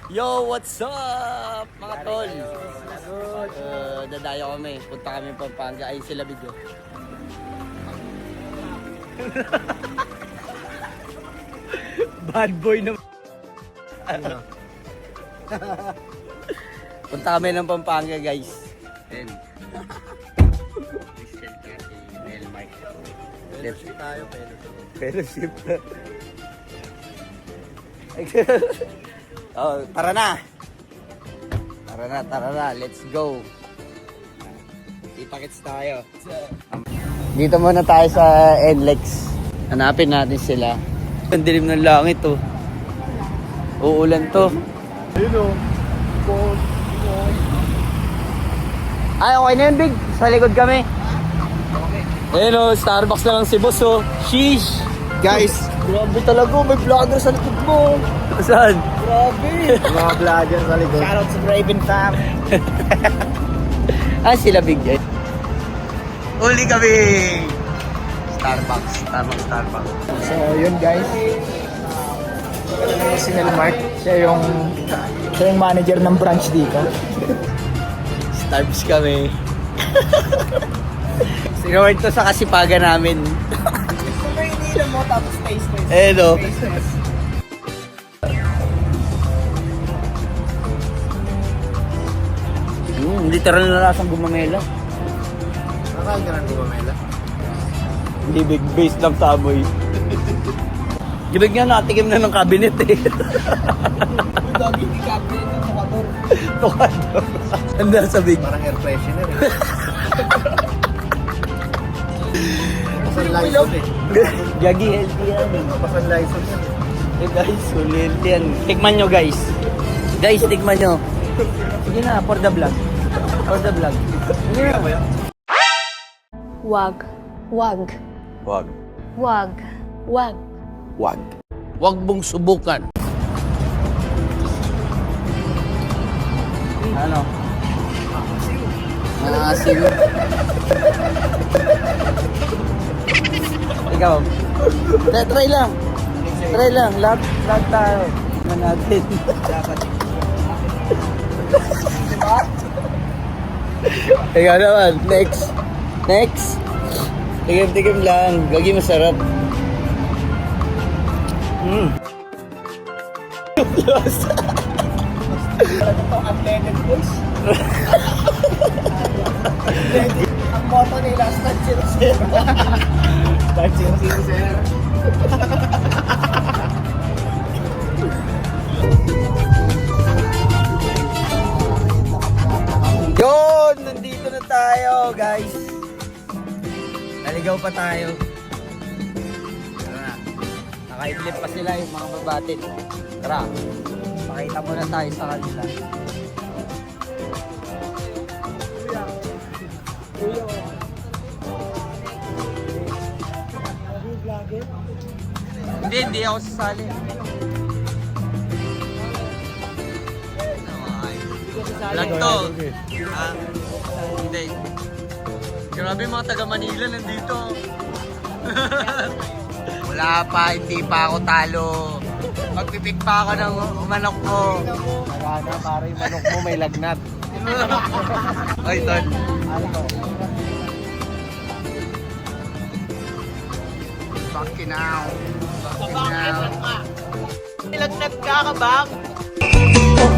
Yo, what's up mga tol? Dadayo kami. Punta kami Pampanga. Ayun sila video. Bad boy na. Punta kami ng Pampanga, guys. And Fellowship tayo, fellowship. Oh, tara na. Tara na. Let's go. Kita-kits tayo. Dito muna tayo sa NLEX. Hanapin natin sila. Ang dilim ng langit, oh. Uulan to. Ayun o. Ay, okay na yun, Big. Sa likod kami. Ayun, oh. Starbucks na lang si boss, oh. Sheesh. Guys, Grabe talaga. May vlogger sa likod mo. Saan? Grabe. mga vlogger sa likod. Shoutout sa Raven fam. Sila Big. Uli kami. Starbucks. So, yun guys. Si Melmark. Siya yung manager ng branch dito. Starbucks kami. Sinaward to sa kasipagan namin. Sabay inilan mo tapos taste. No. Literal na lasang gumamela. Nakakain ka ng gumamela? Hindi big base lang sa amoy. Gibig nga natikim na ng cabinet eh. Dagi di cabinet ng motor. Tukado. Handa sa big. Parang air freshener eh. Pasan Lysol eh. Gagi healthy yan. Pasan Lysol yan. Guys, sulit yan. Tikman nyo guys. Guys, tikman nyo. Sige na, for the vlog. Sige na. Wag. Wag mong subukan. Ano? Asim. Ikaw. Try lang. Lag tayo. Tignan natin. Ikaw naman. Next. Tigim lang. Gagi masarap. Ito unleaded boys. Ang motto nila, Start 0-0. Start 0-0. Yun! Nandito na tayo, guys. Naligaw pa tayo. Tara na. Nakaidlip pa sila yung mga babatin. Tara. Pakita muna tayo sa kanila. Hindi ako sasali. Vlog to. Hindi. Grabe mga taga Manila nandito. Wala pa, hindi pa ako talo. Magpipik pa ako ng manok ko. Wala na, pare yung manok mo may lagnat. Ay, Ton. Fucking now. Lagnat ka bang?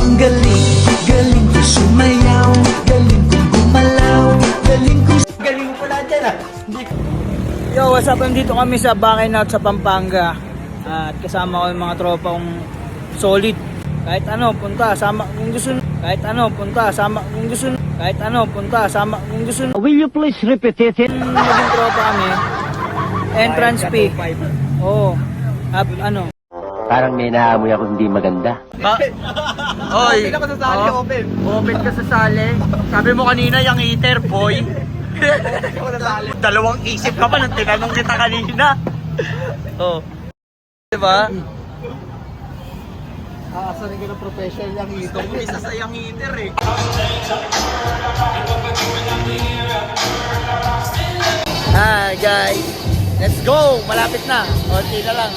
Ang galing ko sumayaw, galing kong gumalaw, galing ko... Galing mo pala dyan ah. Yo, what's up? Nandito kami sa Bakinat sa Pampanga. At kasama ko yung mga tropang solid. Kahit ano, punta, sama kung gusto. Kahit ano, punta, sama kung gusto. Kahit ano, punta, sama kung gusto. Will you please repeat it? Naging tropa kami. Entrance fee. Oo. Ano? Parang may naamoy ako hindi maganda. Oy. Open ako sa sali, open. Open ka sa sali. Sabi mo kanina yung eater, boy. Dalawang isip ka pa nung tinanong kita kanina. Oh. Diba? Aasarin ka ng professional yung hito. Isa sa yung eater eh. Hi guys. Let's go! Malapit na. Konti na lang.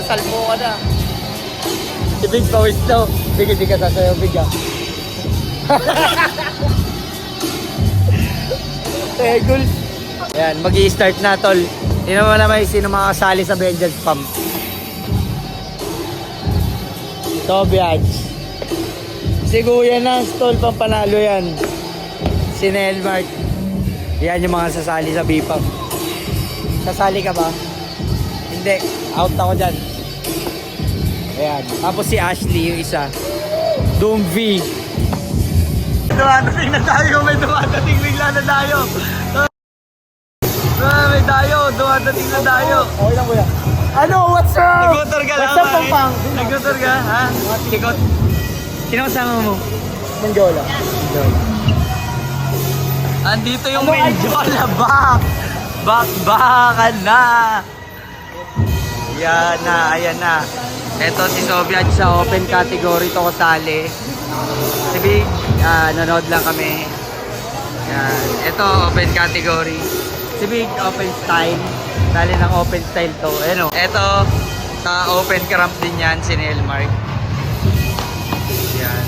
Salpo ka na. Si Big pawis daw. Sige, di ka sasayaw, Big ah. Tegol. Ayan, mag-i-start na, tol. Tingnan mo naman sino makakasali sa Vengeance Pump. Tobias. Si Kuya Nance, tol, pampanalo yan. Si Nelmark. Yan yung mga sasali sa B-Pump. Sasali ka ba? Hindi. Out ako dyan. Ayan. Tapos si Ashley, yung isa. Doom V. Dumadating na tayo. May dumadating bigla na tayo. May tayo. Dumadating na tayo. Okay lang kuya. Ano? What's up? Nag-motor ka lang. What's up, Pampang? Nag-motor ka, ha? Kikot. Sino kasama mo? Mangyola. Andito yung Mendiola. Bakbakan na. Yan na, ayan na. Ito si Sobian sa open category to kasali. Si Big, nanood lang kami. Yan. Ito, open category. Si Big, open style. Dali ng open style to. Ano? Ito, sa open cramp din yan, si Nelmark. Yan.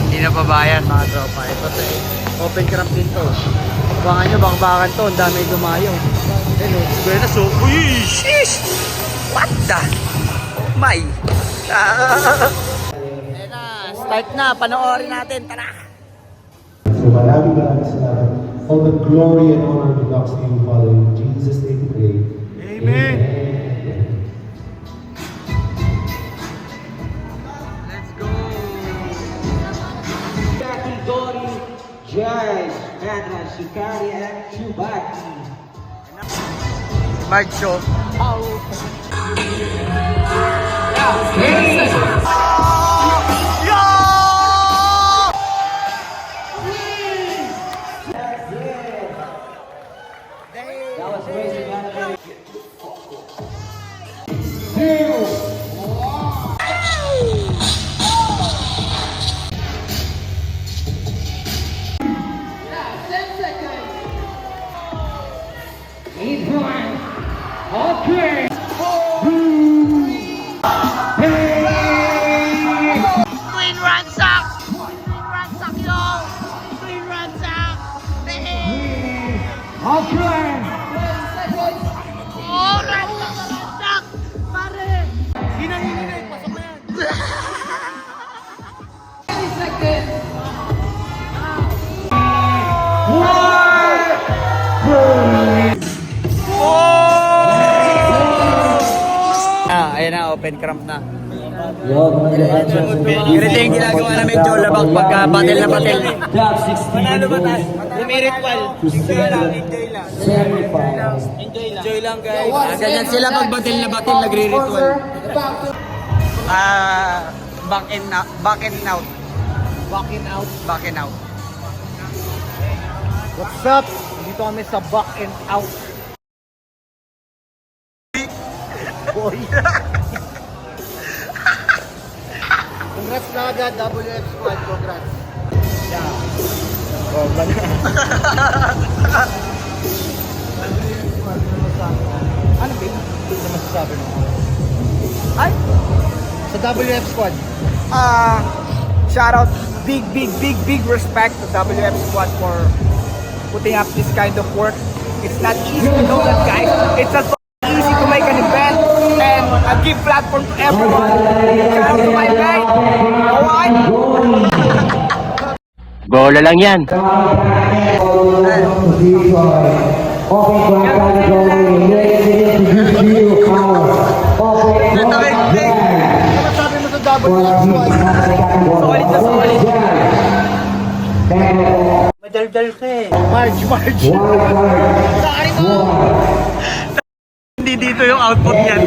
Hindi na babayan mga tropa. Ito sa open cramp din to. Abangan nyo, bakbakan to. Ang dami dumayo. Ano? Buena so. Uy! Sheesh! What the? Oh my! Ayan na. Start na. Panoorin natin. Tara! So maraming salamat. All the glory and honor belongs to you, Father. In Jesus' name we pray. Amen. Let's go! Category Jazz, Pedra, Shikari, and Chubaki. March show. Ayan na, open cramp na. Ganito yung ginagawa namin, Jola Bak, pagka battle na battle. Manalo ba tayo? Lumiritual. Enjoy lang, enjoy lang. Enjoy lang guys. Ganyan sila pag battle na battle, nagre-ritual. Back and out. Back and out. Back and out. What's up? Dito kami sa back and out. Boy. Congrats na agad, WF Squad. Congrats. Yeah. Oh, man. Ano ba? Ano masasabi mo? Ay? Sa WF Squad. Shout out, big respect to WF Squad for putting up this kind of work. It's not easy to know that, guys. It's not easy to make an event and give platform to everyone. Shout out to my guy. Alright? Bola lang yan. Ano sabi mo sa WF Squad? Solid na solid. Madaldal ka eh. March. Sorry mo. Hindi dito yung output niyan.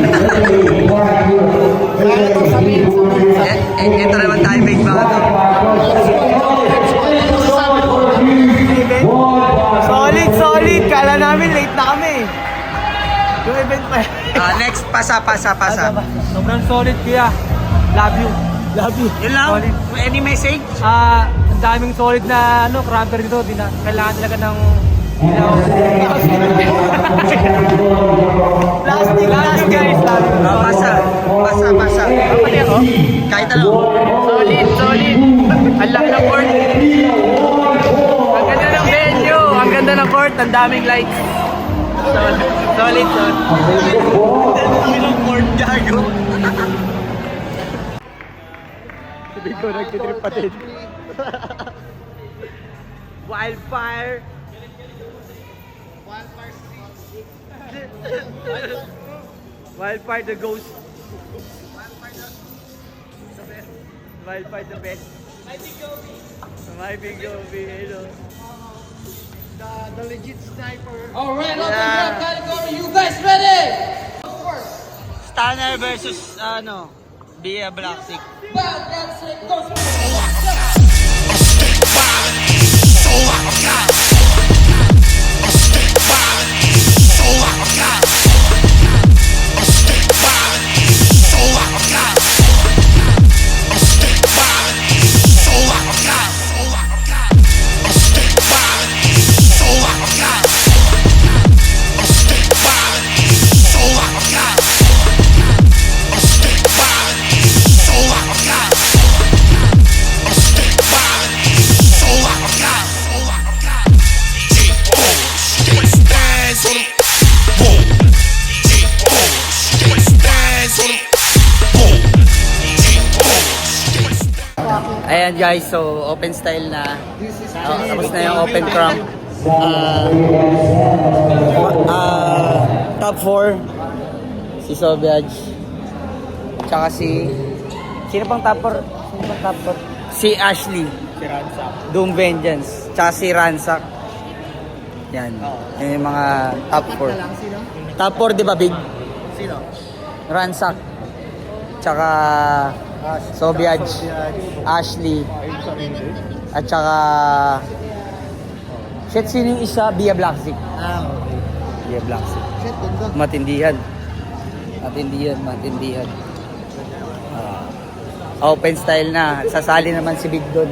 Ito naman tayo, Big Bang. Solid. Kala namin late na kami. Yung event pa. Next, pasa. Sobrang solid kuya. Love you. Yun lang? Any message? Ang daming solid na crowder dito. Kailangan talaga ng Plastic guys. Masa. Kahit ano. Solid. Ang laki ng court. Ang ganda ng venue. Ang ganda ng court. Ang daming lights. Solid. Ang laki ng court. Gago. Sabi ko, nagtitrip pa din. Wildfire. Wildfire the ghost. Wildfire the best. My big Gobi. Hello. The legit sniper. Alright, open up category. You guys ready? Stunner versus Bia Blackstic. Ayan guys, so open style na. Tapos na yung open cramp. Top 4 si Sobiaj. Tsaka sino pang top 4? Si Ashley. Si Ransak. Doom Vengeance. Tsaka si Ransak. Yan. Yan yung mga top 4. Top 4 di ba big? Sino? Ransak. Tsaka Sobiaj, Ashley, at saka sino yung isa? Bia Blackstic. Bia Blackstic. Matindihan. Open style na. Sasali naman si Big doon.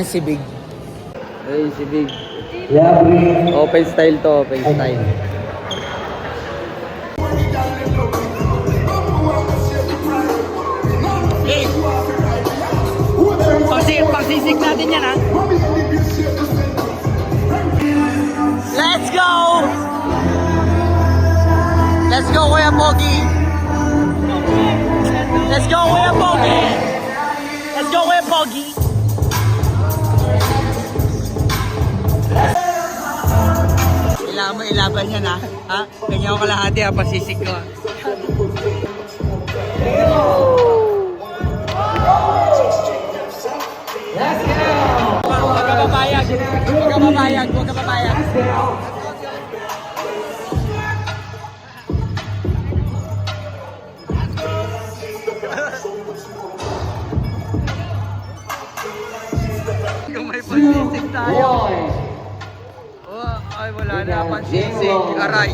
Si Big. Ay, si Big. Open style to, open style. Pagsisig natin yan, ha? Let's go! Let's go, Kuya Pogi! Let's go, Kuya Pogi! Let's go, Kuya Pogi! Kailangan mo ilaban yan, ha? Ganyan ko kalahati, ha? Pagsisig ko, ha? Huwag ka papayag. Kung may pansisig tayo. Ay, wala na. Pansisig. Aray.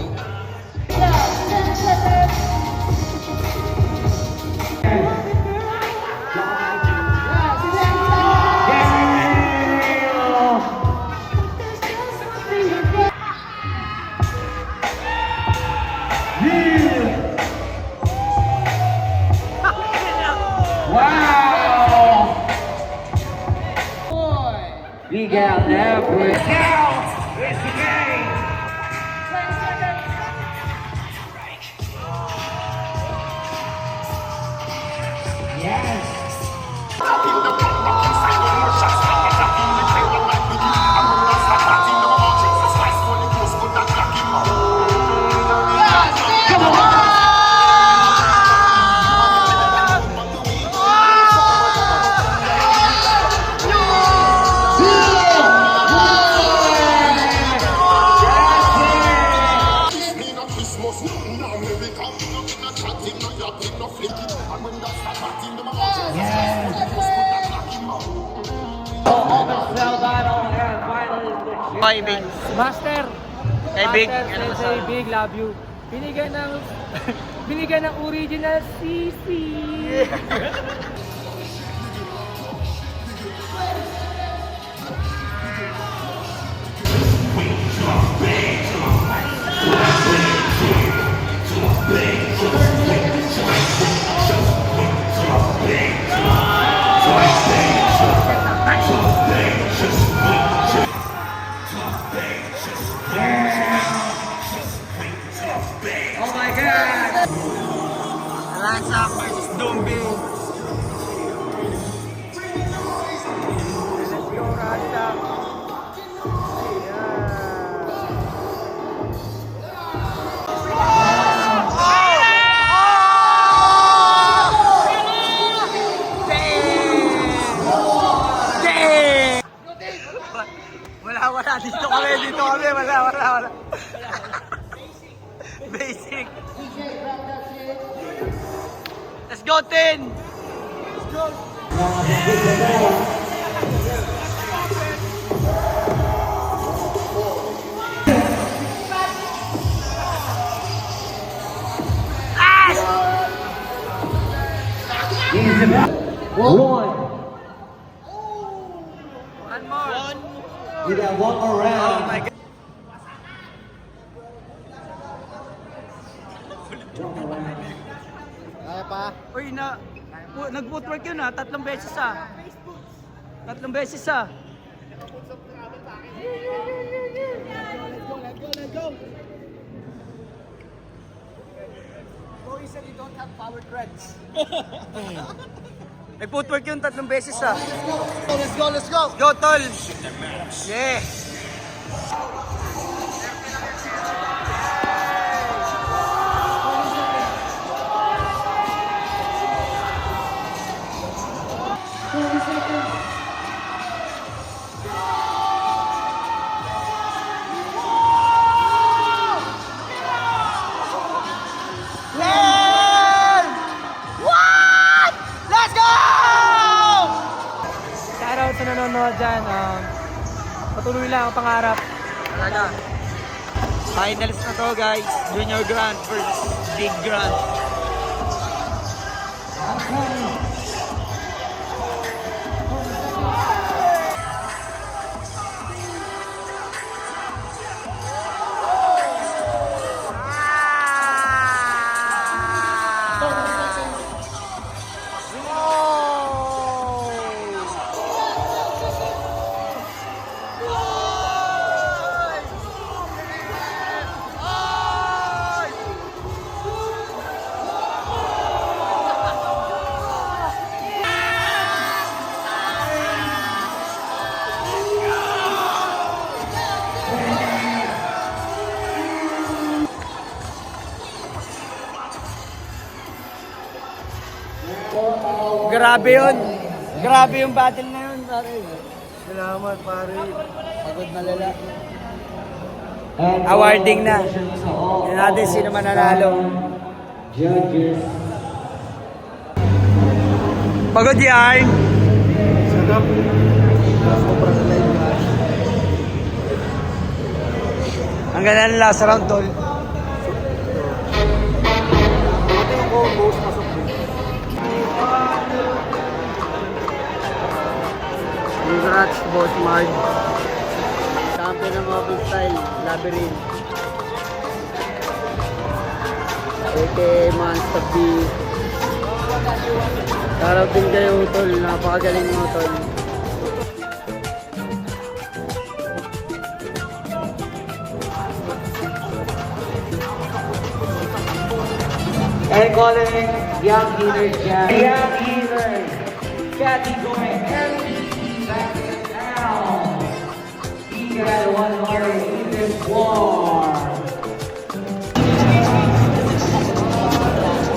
Big out now, boys. Kay Big. Master. Kay Big. Master, Sensei, Big, love you. Binigyan ng original CC. wala. Basic. Let's go, Tin! One more. We got one more round. Oh my God. Kaya pa? Uy, nag-footwork yun ha. 3 beses ah. 3 beses ah. Nag-footwork yun 3 beses ah. Let's go, let's go! Go, tol! Yeah! What? Let's go! Shoutout sa nanonood dyan. Patuloy lang ang pangarap. Talaga. Finals na to guys. Junior Grand versus Big Grand. Grabe yun. Grabe yung battle na yun, pare. Salamat, pare. Pagod na lala. Awarding na. Yan natin sino mananalo. Judges. Pagod yan. Sarap. Sobrang live ka. Ang ganda ng last round, tol. Ito yung combos pasok din. Congrats, Boss Mark. Champion ng mga freestyle, Labyrinth. A.K.A. Monster B. Shoutout din kayo, tol. Napakagaling mo, tol. And calling Young Healers Jam. Young Healers. Category MVP back now. He got one more in this war.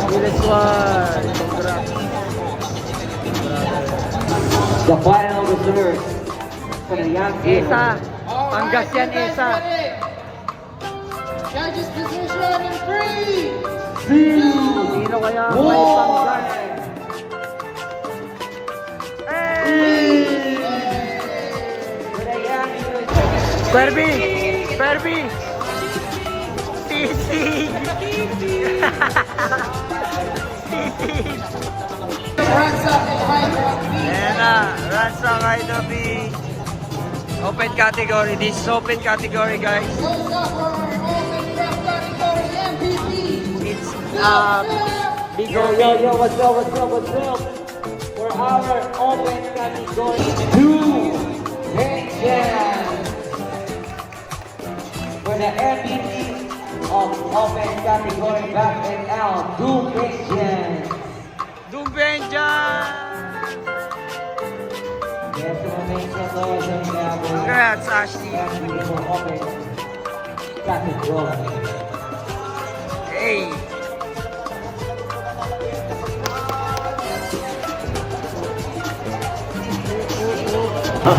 Village War. Congrats. The final reserve for the Young Healers. Esa. Panggas yan, Esa. Judges position in 3, Sino kaya ang may panggas? Sperby! Sperby! Sisig! Ayan na, Ransa Kaidobi. Open category. This is open category, guys. It's big Yo, what's up? For our open category 2, Vengeance. For the MVP of open category back and out, do Vengeance. Doom Vengeance! Yes, the main category. Congrats, Ashley. MVP for open category. Hey!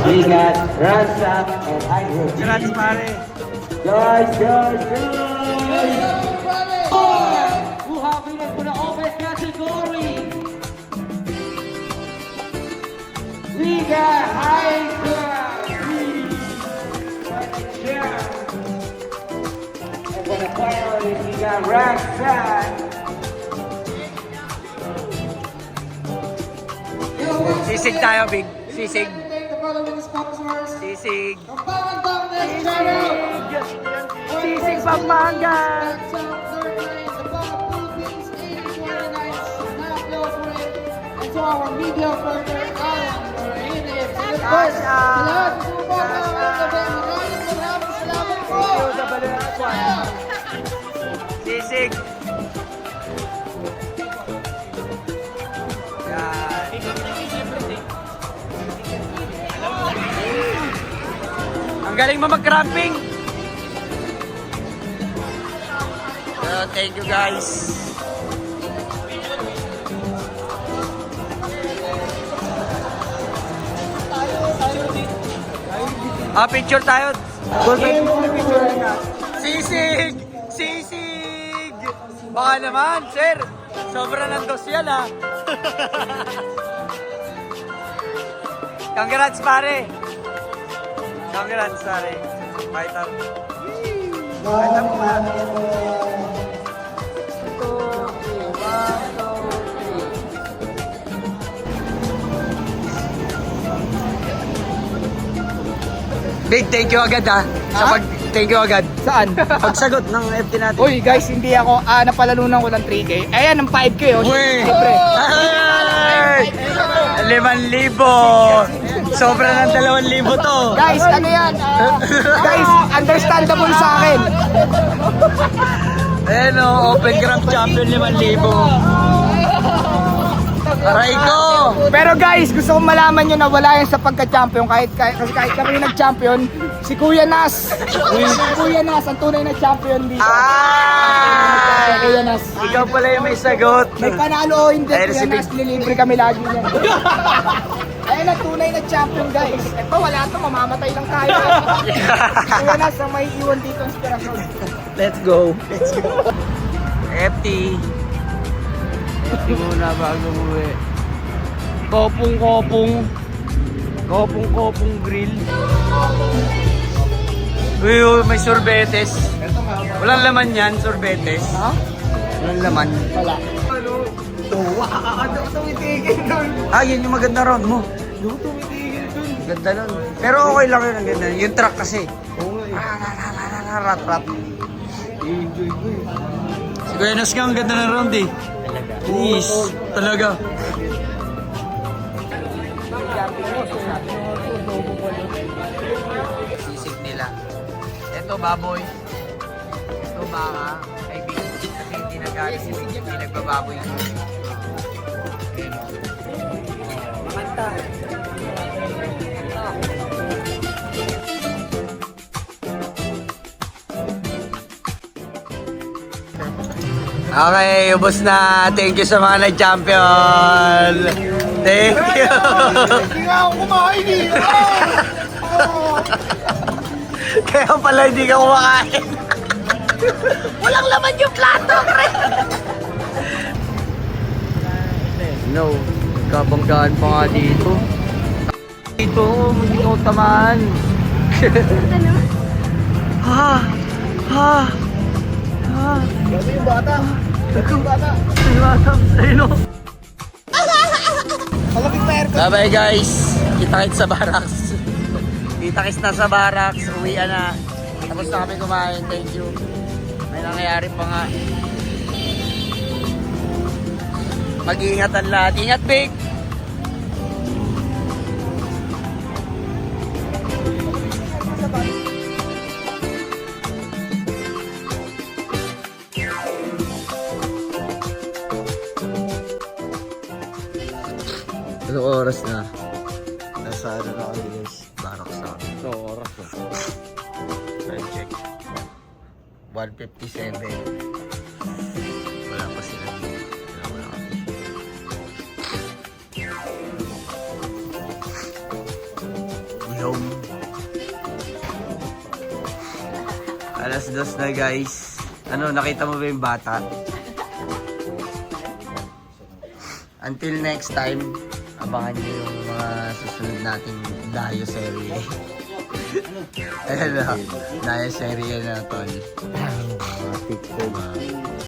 We got Ransa and Hydro. Congrats, pare. Guys! Everybody! Who have been for the open category? We got high class. And for the finalists, we got Roxanne. Sisig tayo, Big. Sisig. Thank the following sponsors. Sisig. Pampanga Dominance Channel. Sisig Pampanga. Third lane, the Bob Philippines 8029, Snap Operate. And to our media partner, Alan Morales. And of course, sa lahat ng sumuport na mga gabi, maraming salamat po. Sisig. Yan. Ang galing mo mag-cramping. Thank you guys. Picture tayo. Sisig! Sisig! Baka naman, sir. Sobra ng dos yan, ha. Congrats, pare. Congrats, pare. Vital. Vital mo ba? Big, thank you agad, ha. Thank you agad. Saan? Pagsagot ng FT natin. Uy guys, hindi ako, napalalunan ko ng 3K. Ayan, ang 5K oh. Uy! Siyempre. Ay! 5,000! Sobra ng 2,000 to. Guys, ano yan? Guys, understandable sa akin. Ayan o, Open Craft Champion 5,000. Aray ko! Pero guys, gusto kong malaman nyo na wala yan sa pagka-champion. Kasi kahit kami nag-champion, si Kuya Nas. Si Kuya Nas, ang tunay na champion dito. Ay! Kuya Nas. Ikaw pala yung may sagot. May panalo o hindi, Ay, Kuya si Nas, nilibre kami lagi niyan. Ayun ang tunay na champion guys. Ito, wala to, mamamatay lang tayo. Kuya Nas, ang may iwan dito ang inspirasyon. Let's go. Let's go. FT. FT muna bago umuwi. Kopong-kopong. Kopong-kopong grill. Uy, may sorbetes. Walang laman yan, sorbetes. Ha? Walang laman. Wala. Ah, yun yung maganda ron mo. Ganda nun. Pero okay lang yun, ang ganda. Yung truck kasi. Rat-rat. Si Kuya Nas nga, ang ganda ng round eh. Please, talaga. Sisig nila. Ito baboy. Ito baka. Kaibigan. Kasi hindi nagalis. Hindi nagbababoy. Makanta. Okay, ubos na. Thank you sa mga nag-champion. Thank you. Hindi nga ako kumain eh. Kaya pala hindi ka kumakain. Walang laman yung plato, pre. No, kabanggaan pa nga dito. Dito, hindi ko tamaan. Ha? Ha? Ha? Yung bata. Yung bata. Ayun o. Malapit pa aircon. Bye-bye guys. Kita-kits sa barracks. Kita-kits na sa barracks. Uwian na. Tapos na kami kumain. Thank you. May nangyayari pa nga. Mag-iingatan lahat. Ingat, Big! Anong oras na? Nasa ano na kami guys? Barracks na kami. Anong oras na? Time check. 1:57. Wala pa sila. Wala kami. We home. alas 2 na guys. Ano, nakita mo ba yung bata? Until next time, abangan nyo yung mga susunod nating Dayo serye. Ayan na, Dayo serye na tol.